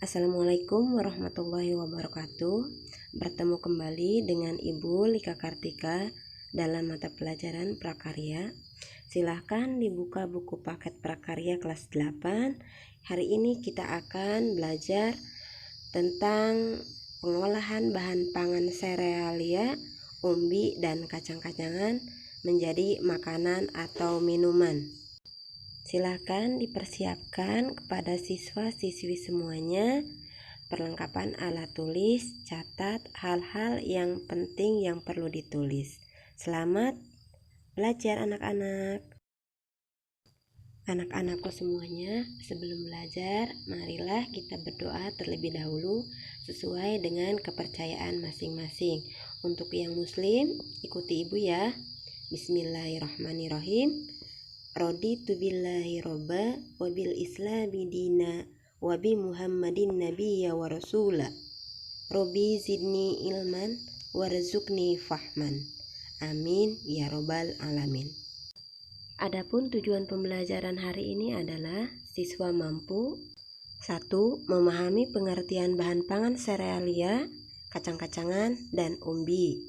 Assalamualaikum warahmatullahi wabarakatuh. Bertemu kembali dengan Ibu Lika Kartika dalam mata pelajaran prakarya. Silahkan dibuka buku paket prakarya kelas 8. Hari ini kita akan belajar tentang pengolahan bahan pangan serealia, umbi, dan kacang-kacangan menjadi makanan atau minuman. Silakan dipersiapkan kepada siswa-siswi semuanya perlengkapan alat tulis, catat hal-hal yang penting yang perlu ditulis. Selamat belajar anak-anak. Anak-anakku semuanya, sebelum belajar, marilah kita berdoa terlebih dahulu sesuai dengan kepercayaan masing-masing. Untuk yang muslim, ikuti ibu ya. Bismillahirrahmanirrahim. Raditu billahi robba wa bil islami dina wa bi muhammadin nabiyya wa rasula. Robbi zidni ilman warzuqni fahman. Amin ya robbal alamin. Adapun tujuan pembelajaran hari ini adalah siswa mampu 1. Memahami pengertian bahan pangan serealia, kacang-kacangan, dan umbi.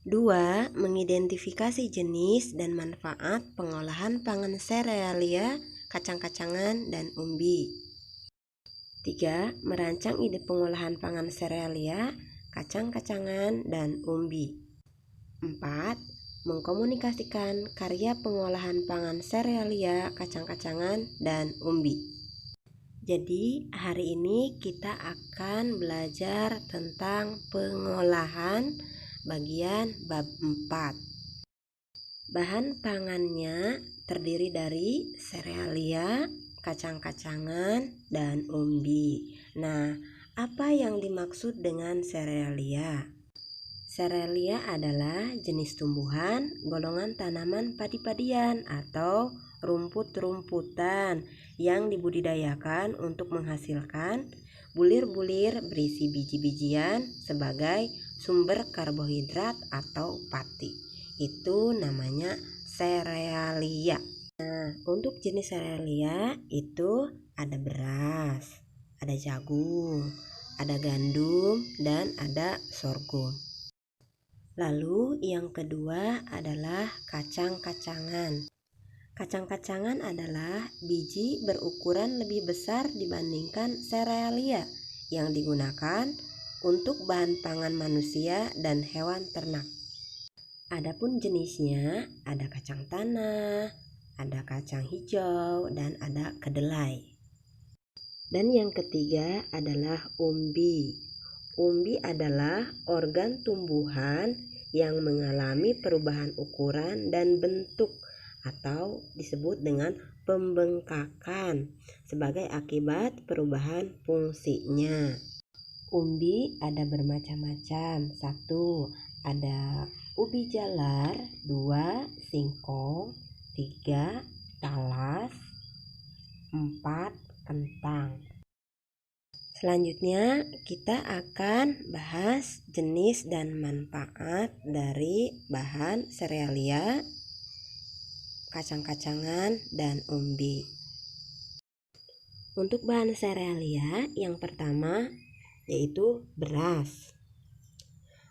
2. Mengidentifikasi jenis dan manfaat pengolahan pangan serealia, kacang-kacangan, dan umbi. 3. Merancang ide pengolahan pangan serealia, kacang-kacangan, dan umbi. 4. Mengkomunikasikan karya pengolahan pangan serealia, kacang-kacangan, dan umbi. Jadi hari ini kita akan belajar tentang pengolahan bagian bab 4. Bahan pangannya terdiri dari serealia, kacang-kacangan, dan umbi. Nah, apa yang dimaksud dengan serealia? Serealia adalah jenis tumbuhan golongan tanaman padi-padian atau rumput-rumputan yang dibudidayakan untuk menghasilkan bulir-bulir berisi biji-bijian sebagai sumber karbohidrat atau pati. Itu namanya serealia. Nah, untuk jenis serealia itu ada beras, ada jagung, ada gandum, dan ada sorghum. Lalu yang kedua adalah kacang-kacangan. Kacang-kacangan adalah biji berukuran lebih besar dibandingkan serealia yang digunakan untuk bahan pangan manusia dan hewan ternak. Adapun jenisnya ada kacang tanah, ada kacang hijau, dan ada kedelai. Dan yang ketiga adalah umbi. Umbi adalah organ tumbuhan yang mengalami perubahan ukuran dan bentuk atau disebut dengan pembengkakan sebagai akibat perubahan fungsinya. Umbi ada bermacam-macam. 1. Ada ubi jalar. 2. Singkong. 3. talas. 4. kentang. Selanjutnya kita akan bahas jenis dan manfaat dari bahan serealia, kacang-kacangan, dan umbi. Untuk bahan serealia yang pertama yaitu beras.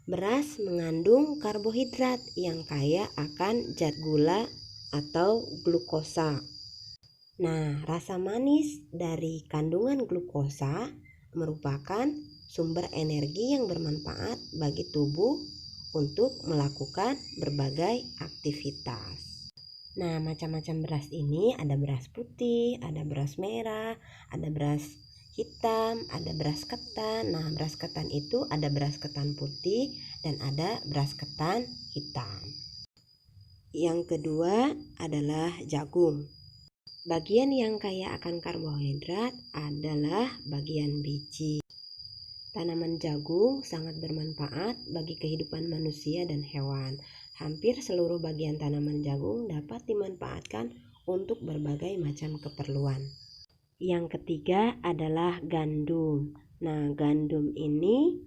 Beras mengandung karbohidrat yang kaya akan zat gula atau glukosa. Nah, rasa manis dari kandungan glukosa merupakan sumber energi yang bermanfaat bagi tubuh untuk melakukan berbagai aktivitas. Nah, macam-macam beras ini ada beras putih, ada beras merah, ada beras hitam, ada beras ketan. Nah, beras ketan itu ada beras ketan putih dan ada beras ketan hitam. Yang kedua adalah jagung. Bagian yang kaya akan karbohidrat adalah bagian biji. Tanaman jagung sangat bermanfaat bagi kehidupan manusia dan hewan. Hampir seluruh bagian tanaman jagung dapat dimanfaatkan untuk berbagai macam keperluan. Yang ketiga adalah gandum. Nah, gandum ini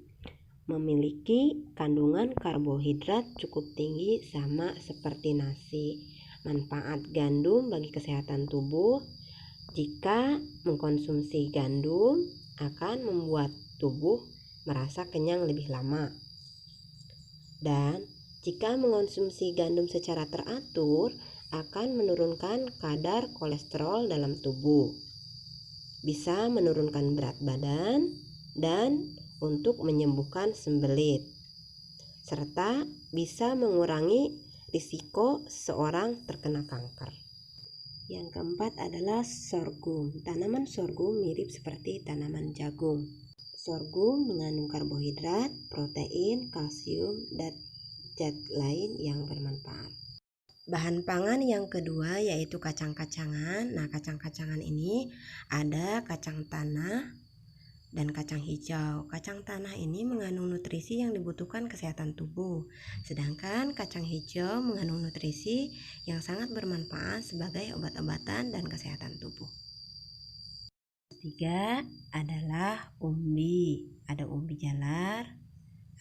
memiliki kandungan karbohidrat cukup tinggi sama seperti nasi. Manfaat gandum bagi kesehatan tubuh: jika mengkonsumsi gandum, akan membuat tubuh merasa kenyang lebih lama. Dan jika mengonsumsi gandum secara teratur akan menurunkan kadar kolesterol dalam tubuh, bisa menurunkan berat badan, dan untuk menyembuhkan sembelit, serta bisa mengurangi risiko seseorang terkena kanker. Yang keempat adalah sorghum. Tanaman sorghum mirip seperti tanaman jagung. Sorghum mengandung karbohidrat, protein, kalsium, dan zat lain yang bermanfaat. Bahan pangan yang kedua yaitu kacang-kacangan. Nah, kacang-kacangan ini ada kacang tanah dan kacang hijau. Kacang tanah ini mengandung nutrisi yang dibutuhkan kesehatan tubuh, sedangkan kacang hijau mengandung nutrisi yang sangat bermanfaat sebagai obat-obatan dan kesehatan tubuh. Ketiga adalah umbi. Ada umbi jalar,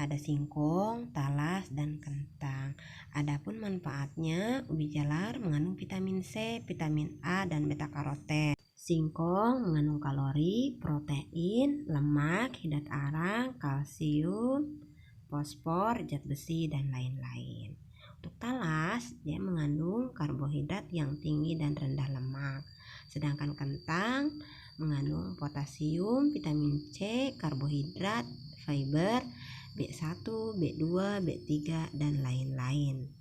ada singkong, talas, dan kentang. Adapun manfaatnya, umbi jalar mengandung vitamin C, vitamin A, dan beta karoten. Singkong mengandung kalori, protein, lemak, hidrat arang, kalsium, fosfor, zat besi, dan lain-lain. Untuk talas, dia mengandung karbohidrat yang tinggi dan rendah lemak. Sedangkan kentang mengandung potasium, vitamin C, karbohidrat, fiber, B1, B2, B3, dan lain-lain.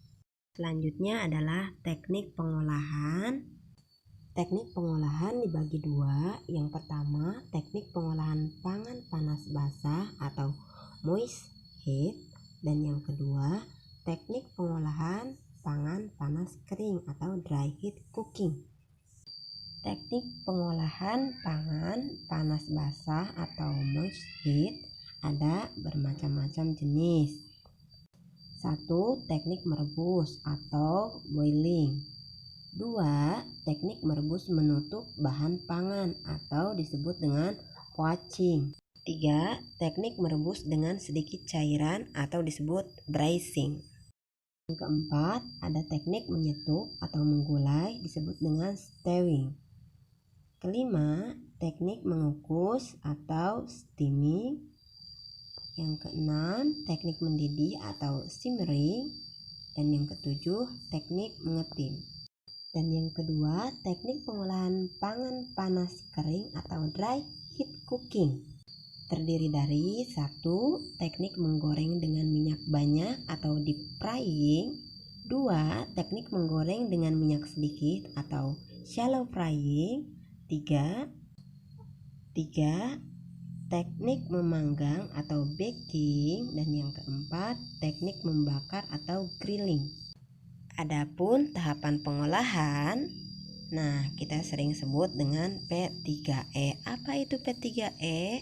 Selanjutnya adalah teknik pengolahan. Teknik pengolahan dibagi dua. Yang pertama, teknik pengolahan pangan panas basah atau moist heat, dan yang kedua, teknik pengolahan pangan panas kering atau dry heat cooking. Teknik pengolahan pangan panas basah atau moist heat ada bermacam-macam jenis. 1. Teknik merebus atau boiling. 2. Teknik merebus menutup bahan pangan atau disebut dengan poaching. 3. Teknik merebus dengan sedikit cairan atau disebut braising. Yang keempat, ada teknik menyetup atau menggulai disebut dengan stewing. Kelima, teknik mengukus atau steaming. Yang keenam, teknik mendidih atau simmering. Dan yang ketujuh, teknik mengetim. Dan yang kedua, teknik pengolahan pangan panas kering atau dry heat cooking. Terdiri dari 1. Teknik menggoreng dengan minyak banyak atau deep frying. 2. Teknik menggoreng dengan minyak sedikit atau shallow frying. 3. Teknik memanggang atau baking. Dan yang keempat, teknik membakar atau grilling. Adapun tahapan pengolahan, nah kita sering sebut dengan P3E. Apa itu P3E?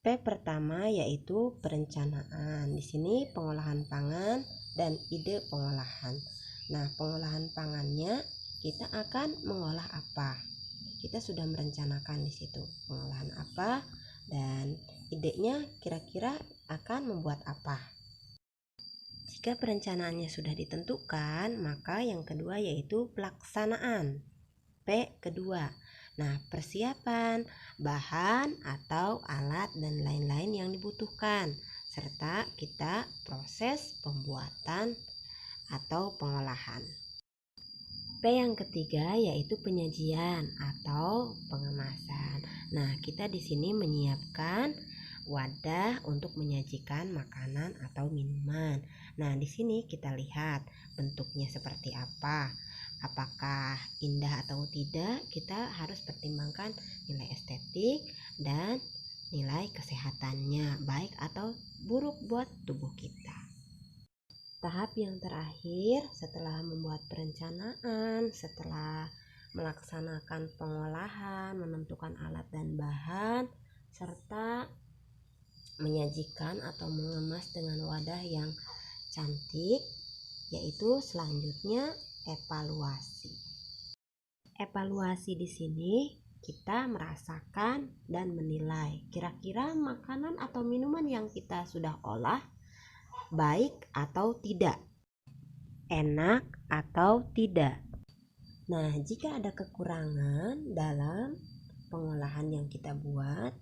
P pertama yaitu perencanaan. Di sini pengolahan pangan dan ide pengolahan. Nah, pengolahan pangannya kita akan mengolah apa? Kita sudah merencanakan di situ pengolahan apa dan idenya kira-kira akan membuat apa. Jika perencanaannya sudah ditentukan, maka yang kedua yaitu pelaksanaan. P kedua. Nah, persiapan bahan atau alat dan lain-lain yang dibutuhkan, serta kita proses pembuatan atau pengolahan. P yang ketiga yaitu penyajian atau pengemasan. Nah, kita di sini menyiapkan wadah untuk menyajikan makanan atau minuman. Nah, di sini kita lihat bentuknya seperti apa. Apakah indah atau tidak, kita harus pertimbangkan nilai estetik dan nilai kesehatannya, baik atau buruk buat tubuh kita. Tahap yang terakhir setelah membuat perencanaan, setelah melaksanakan pengolahan, menentukan alat dan bahan, serta menyajikan atau mengemas dengan wadah yang cantik, yaitu selanjutnya evaluasi. Evaluasi di sini kita merasakan dan menilai kira-kira makanan atau minuman yang kita sudah olah baik atau tidak, enak atau tidak. Nah, jika ada kekurangan dalam pengolahan yang kita buat,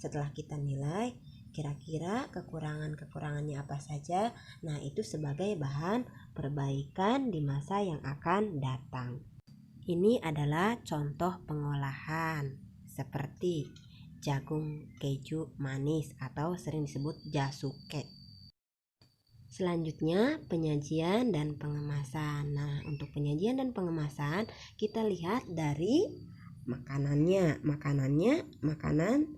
Setelah kita nilai, kira-kira kekurangan-kekurangannya apa saja. Nah, itu sebagai bahan perbaikan di masa yang akan datang. Ini adalah contoh pengolahan seperti jagung keju manis atau sering disebut jasuke. Selanjutnya, penyajian dan pengemasan. Nah, untuk penyajian dan pengemasan, kita lihat dari makanannya. Makanan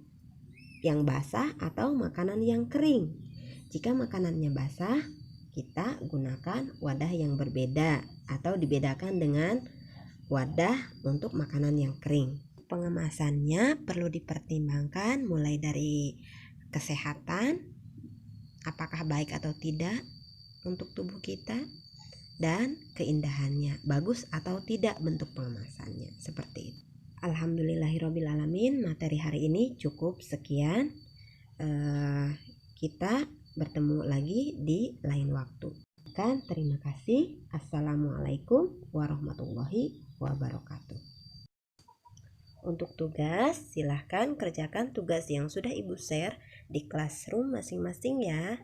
yang basah atau makanan yang kering. Jika makanannya basah, kita gunakan wadah yang berbeda atau dibedakan dengan wadah untuk makanan yang kering. Pengemasannya perlu dipertimbangkan mulai dari kesehatan, apakah baik atau tidak untuk tubuh kita, dan keindahannya, bagus atau tidak bentuk pengemasannya, seperti itu. Alhamdulillahirobbilalamin, materi hari ini cukup sekian. Kita bertemu lagi di lain waktu. Terima kasih. Assalamualaikum warahmatullahi wabarakatuh. Untuk tugas, silahkan kerjakan tugas yang sudah Ibu share di classroom masing-masing ya.